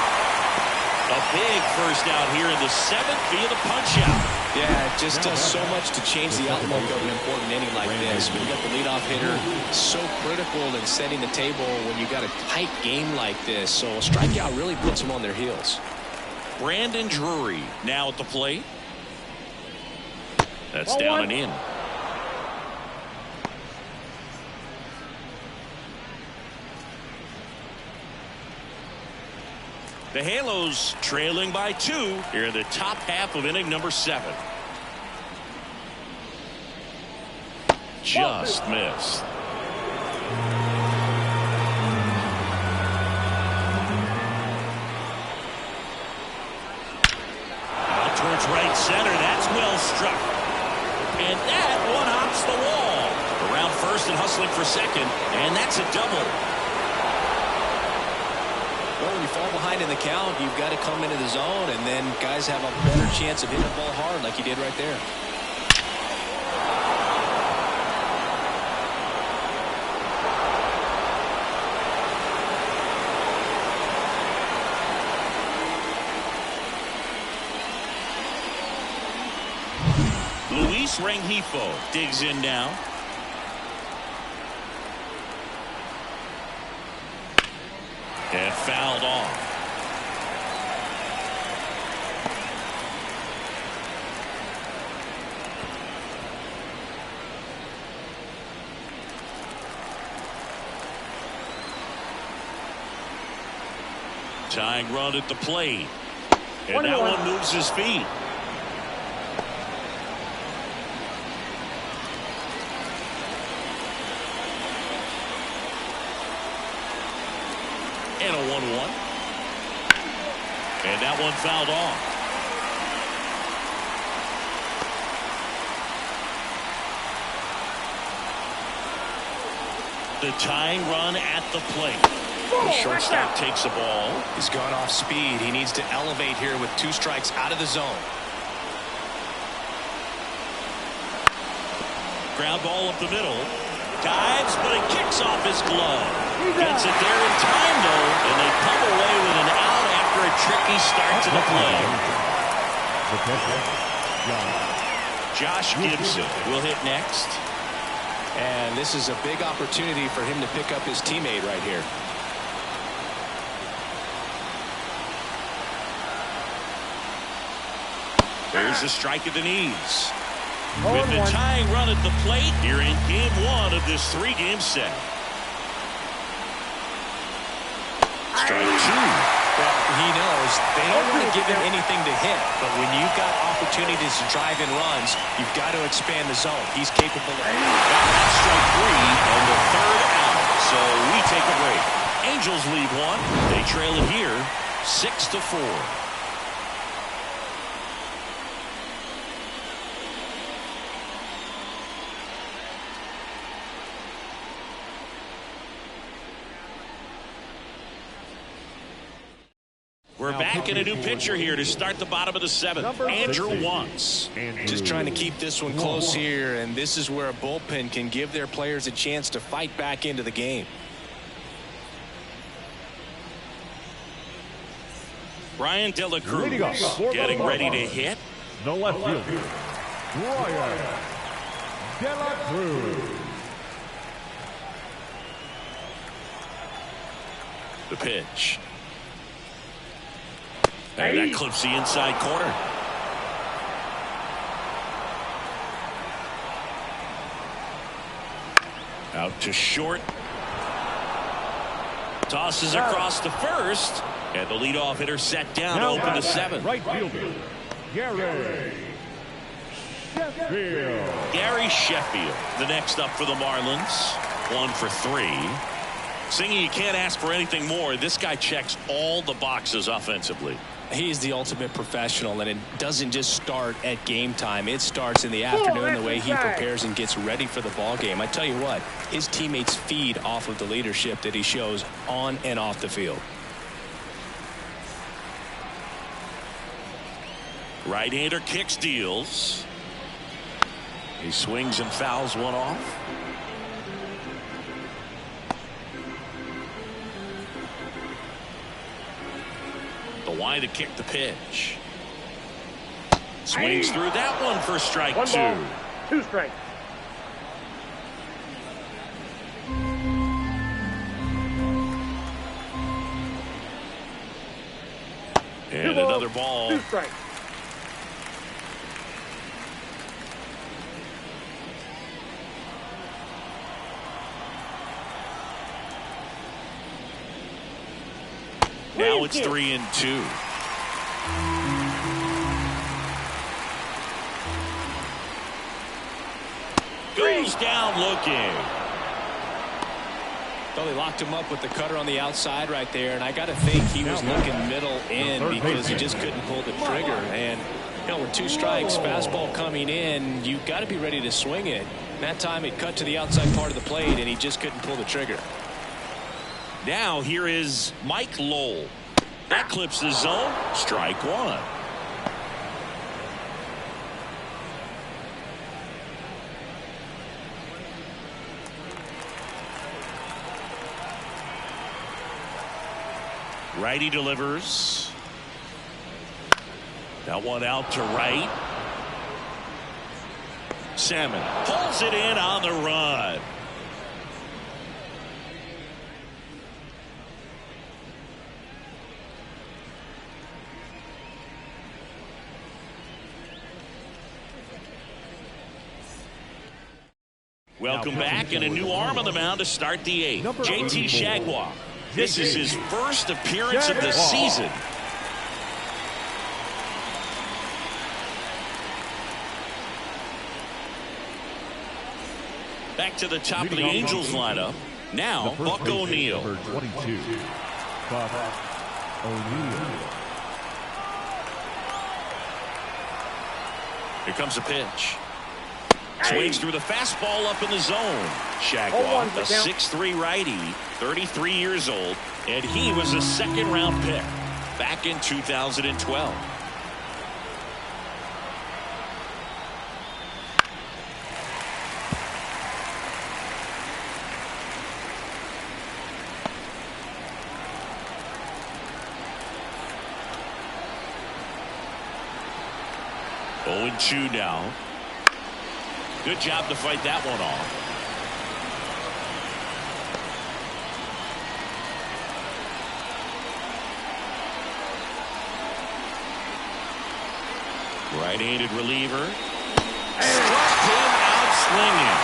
A big first out here in the 7th via the punch out. Yeah, it just does so much to change the outlook of an important inning like this. When you got the leadoff hitter, so critical in setting the table when you got a tight game like this. So a strikeout really puts them on their heels. Brandon Drury now at the plate. That's down and in. The Halos trailing by 2 here in the top half of inning number 7. Just missed. Out towards right center. That's well struck. And that one hops the wall. Around first and hustling for second. And that's a double. Well, when you fall behind in the count, you've got to come into the zone, and then guys have a better chance of hitting the ball hard like he did right there. Luis Rengifo digs in now. And fouled off. Tying run at the plate. And that one moves his feet. And a 1-1. And that one fouled off. The tying run at the plate. The shortstop takes the ball. He's gone off speed. He needs to elevate here with 2 strikes out of the zone. Ground ball up the middle. Dives, but it kicks off his glove. Gets it there in time, though, and they come away with an out after a tricky start to the play. Josh Gibson will hit next. And this is a big opportunity for him to pick up his teammate right here. There's a strike at the knees. With the tying run at the plate here in game 1 of this 3-game set. Strike 2. Well, he knows they don't want to give him anything to hit, but when you've got opportunities to drive in runs, you've got to expand the zone. He's capable of it. That's strike 3 and the 3rd out. So we take a break. Angels lead 1. They trail it here 6-4. We're back in a new pitcher here to start the bottom of the 7th. Andrew Wantz. Just trying to keep this one close here, and this is where a bullpen can give their players a chance to fight back into the game. Brian De La Cruz getting ready to hit. The left fielder, Brian De La Cruz. The pitch. And that clips the inside corner. Out to short. Tosses across to first. And the leadoff hitter set down to open the 7th. Right fielder, Gary Sheffield. Gary Sheffield, the next up for the Marlins. 1 for 3. Singy, you can't ask for anything more. This guy checks all the boxes offensively. He's the ultimate professional, and it doesn't just start at game time. It starts in the afternoon, the way he prepares and gets ready for the ball game. I tell you what, his teammates feed off of the leadership that he shows on and off the field. Right-hander kicks, deals. He swings and fouls one off. The wide to kick the pitch. Swings through that one for strike 2. 2 strikes. And another ball. 2 strikes. Now it's 3-2. Goes down looking. Well, they locked him up with the cutter on the outside right there, and I got to think he was looking middle in because he just couldn't pull the trigger. And you know, with 2 strikes, fastball coming in, you got to be ready to swing it. That time it cut to the outside part of the plate, and he just couldn't pull the trigger. Now here is Mike Lowell. That clips the zone. Strike 1. Righty delivers. That one out to right. Salmon pulls it in on the run. Welcome back, and a new arm on the mound to start the 8th. JT Jaguar. This is his first appearance of the season. Back to the top of the Angels lineup. Now, Buck O'Neil. Number 22, Buck O'Neil. Here comes a pitch. Swings through the fastball up in the zone. Jaguar, a 6'3" righty, 33 years old, and he was a second-round pick back in 2012. Oh, 0-2 now. Good job to fight that one off. Right-handed reliever. Struck him out swinging.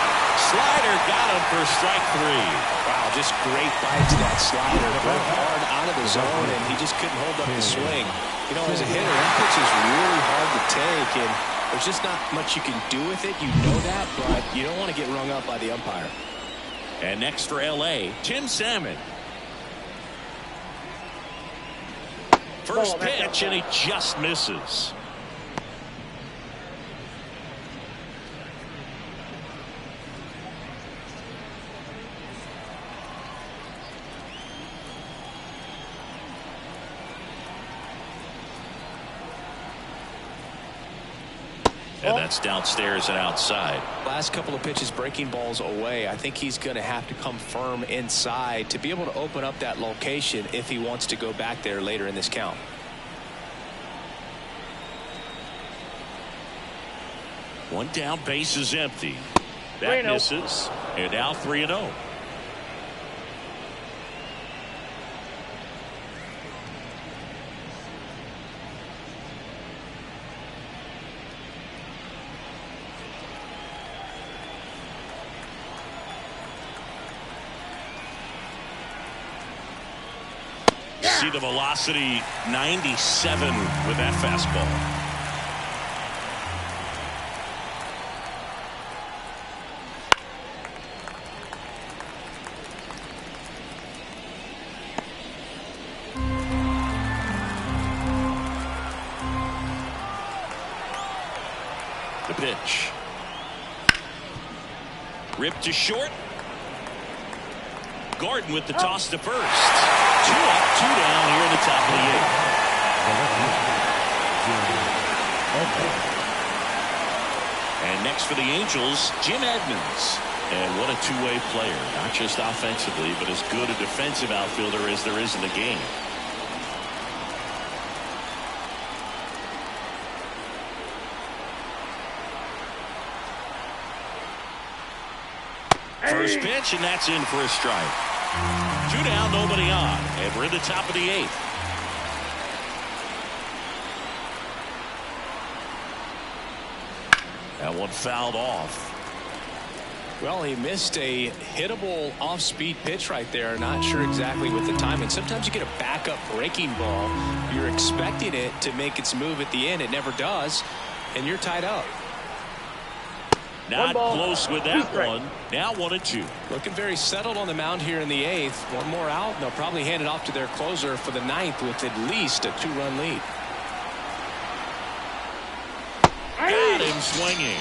Slider got him for strike 3. Wow, just great bites to that slider. Went hard out of the zone, and he just couldn't hold up the swing. You know, as a hitter, that pitch is really hard to take, and there's just not much you can do with it. You know that, but you don't want to get rung up by the umpire. And next for L.A., Tim Salmon. First pitch, and he just misses. And that's downstairs and outside. Last couple of pitches breaking balls away. I think he's going to have to come firm inside to be able to open up that location if he wants to go back there later in this count. One down, base is empty. That misses. And now 3-0. See the velocity 97 with that fastball. The pitch. Ripped to short. Gordon with the toss to first. 2 up, 2 down here in the top of the 8th. And next for the Angels, Jim Edmonds. And what a two-way player, not just offensively, but as good a defensive outfielder as there is in the game. First pitch, and that's in for a strike. 2 down, nobody on, and we're in the top of the 8th. That one fouled off. Well, he missed a hittable off-speed pitch right there. Not sure exactly with the timing. Sometimes you get a backup breaking ball. You're expecting it to make its move at the end. It never does, and you're tied up. Not close with that one. Now 1-2. Looking very settled on the mound here in the 8th. One more out, and they'll probably hand it off to their closer for the 9th with at least a 2-run lead. Got him swinging.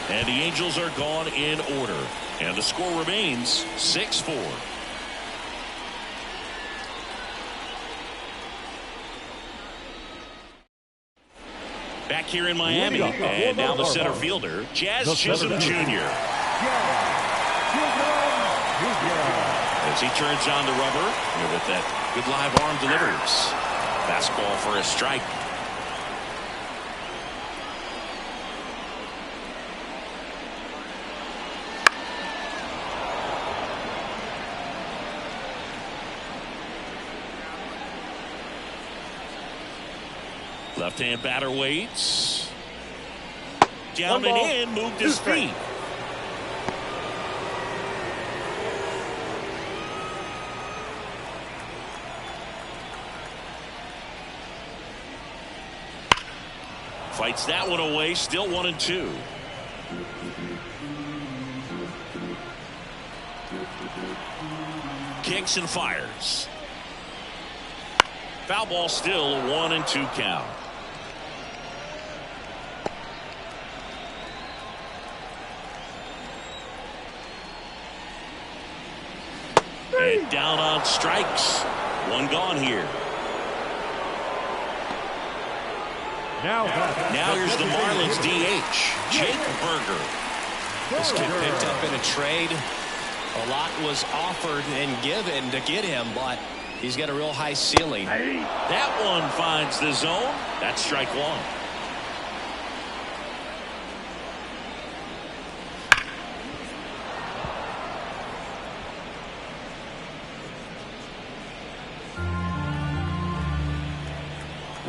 And the Angels are gone in order. And the score remains 6-4. Back here in Miami, and now the center fielder, Jazz Chisholm Jr. As he turns on the rubber, with that good live arm delivers. Fastball for a strike. Left-hand batter waits. Down and in, moved his feet. Fights that one away, still 1-2. Kicks and fires. Foul ball, still a 1-2 count. And down on strikes. One gone here. Now here's the Marlins DH, Jake Berger. This kid picked up in a trade. A lot was offered and given to get him, but he's got a real high ceiling. That one finds the zone. That's strike one.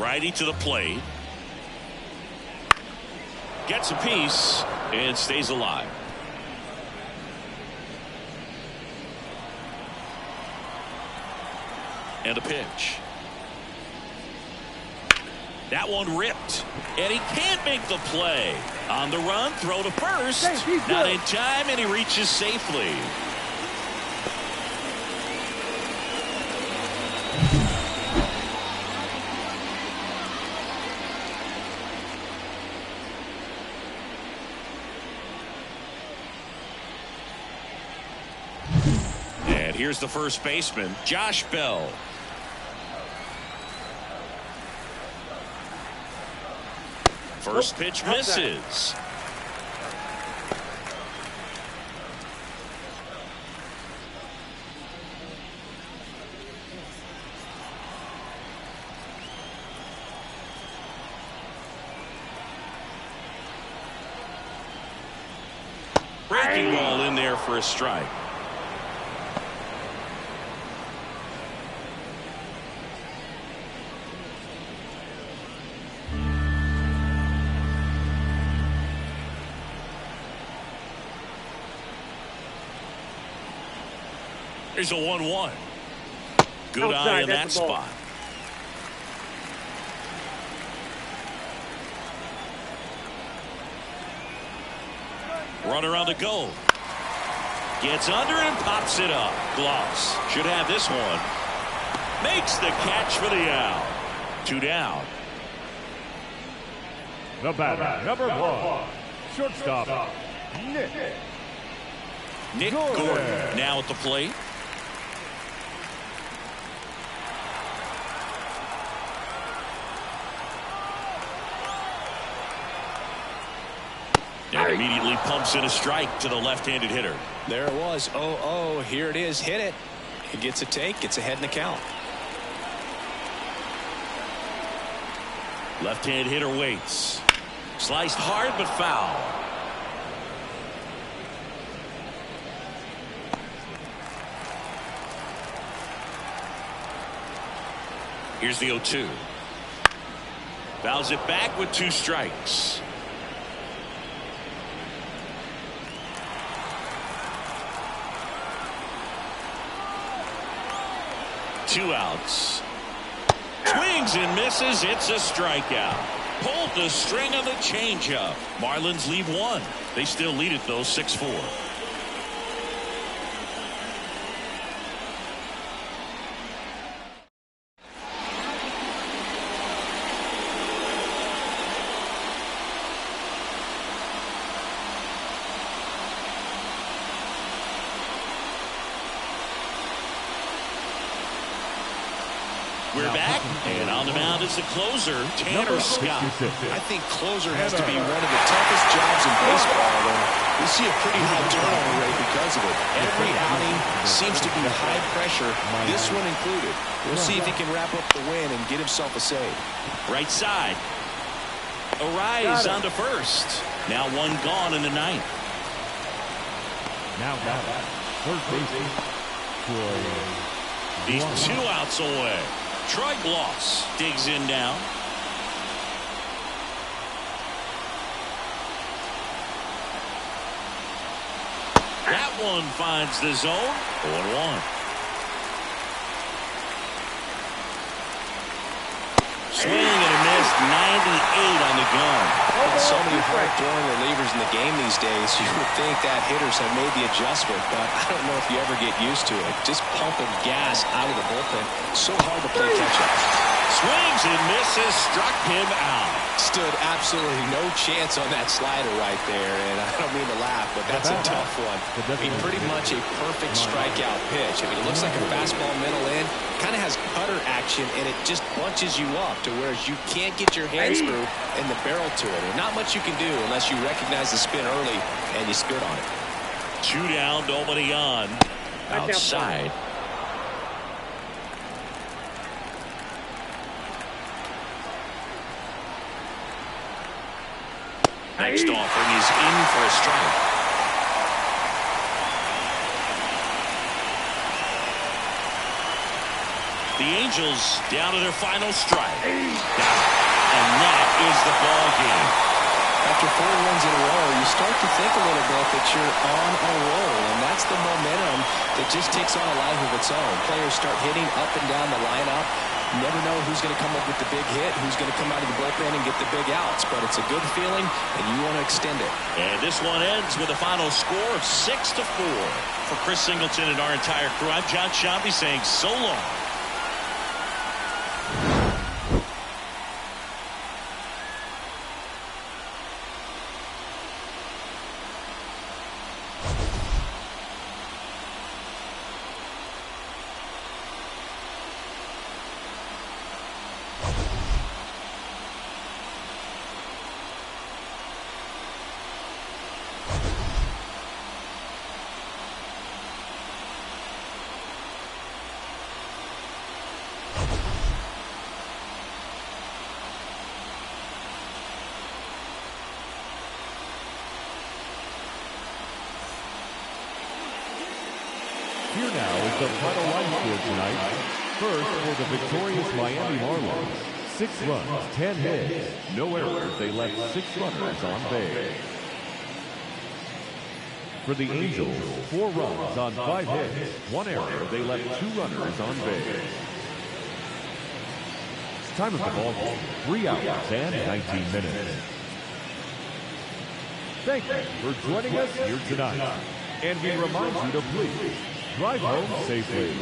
Righty to the plate. Gets a piece and stays alive. And a pitch. That one ripped. And he can't make the play. On the run, throw to first. Not in time, and he reaches safely. Here's the first baseman, Josh Bell. First pitch misses. Breaking ball in there for a strike. There's a 1-1. Good eye in that spot. Runner on the go. Gets under and pops it up. Gloss should have this one. Makes the catch for the out. 2 down. The batter, number 1, shortstop, Nick Gordon now at the plate. And immediately pumps in a strike to the left-handed hitter. There it was. 0-0. Here it is. Hit it. He gets a take. Gets ahead in the count. Left-hand hitter waits. Sliced hard but foul. Here's the 0-2. Fouls it back with 2 strikes. Two outs. Swings and misses. It's a strikeout. Pulled the string on the changeup. Marlins leave 1. They still lead it though, 6-4. We're back, and on the mound is the closer, Tanner Scott. I think closer has to be one of the toughest jobs in baseball. We see a pretty high turnover rate because of it. Every outing seems to be high pressure, this one included. We'll see if he can wrap up the win and get himself a save. Right side. A rise onto first. Now 1 gone in the 9th. Now batter, third baseman, He's 2 outs away. Troy Gloss digs in now. one finds the zone. 0-1. Swing and a miss, 98 on the gun. With so many hard-throwing relievers in the game these days, you would think that hitters have made the adjustment, but I don't know if you ever get used to it. Just pumping gas out of the bullpen, so hard to play catch-up. Swings and misses, struck him out. Stood absolutely no chance on that slider right there, and I don't mean to laugh, but that's a tough one. I mean, pretty much a perfect strikeout pitch. I mean, it looks like a fastball middle in, kind of has cutter action, and it just bunches you up to where you can't get your hand screw and the barrel to it. And not much you can do unless you recognize the spin early and you spit on it. 2 down, nobody on. Outside. Next offering is in for a strike. The Angels down to their final strike. And that is the ball game. After 4 wins in a row, you start to think a little bit that you're on a roll, and that's the momentum that just takes on a life of its own. Players start hitting up and down the lineup. You never know who's going to come up with the big hit, who's going to come out of the bullpen and get the big outs, but it's a good feeling, and you want to extend it. And this one ends with a final score of 6-4. For Chris Singleton and our entire crew, I'm John Shambi saying so long. Here now is the final line score tonight. First, for the victorious Miami Marlins, 6 runs, 10 hits, no errors. They left 6 runners on base. For the Angels, 4 runs on 5 hits, 1 error. They left 2 runners on base. Time of the ball game, 3 hours and 19 minutes. Thank you for joining us here tonight. And we remind you to please drive home safely.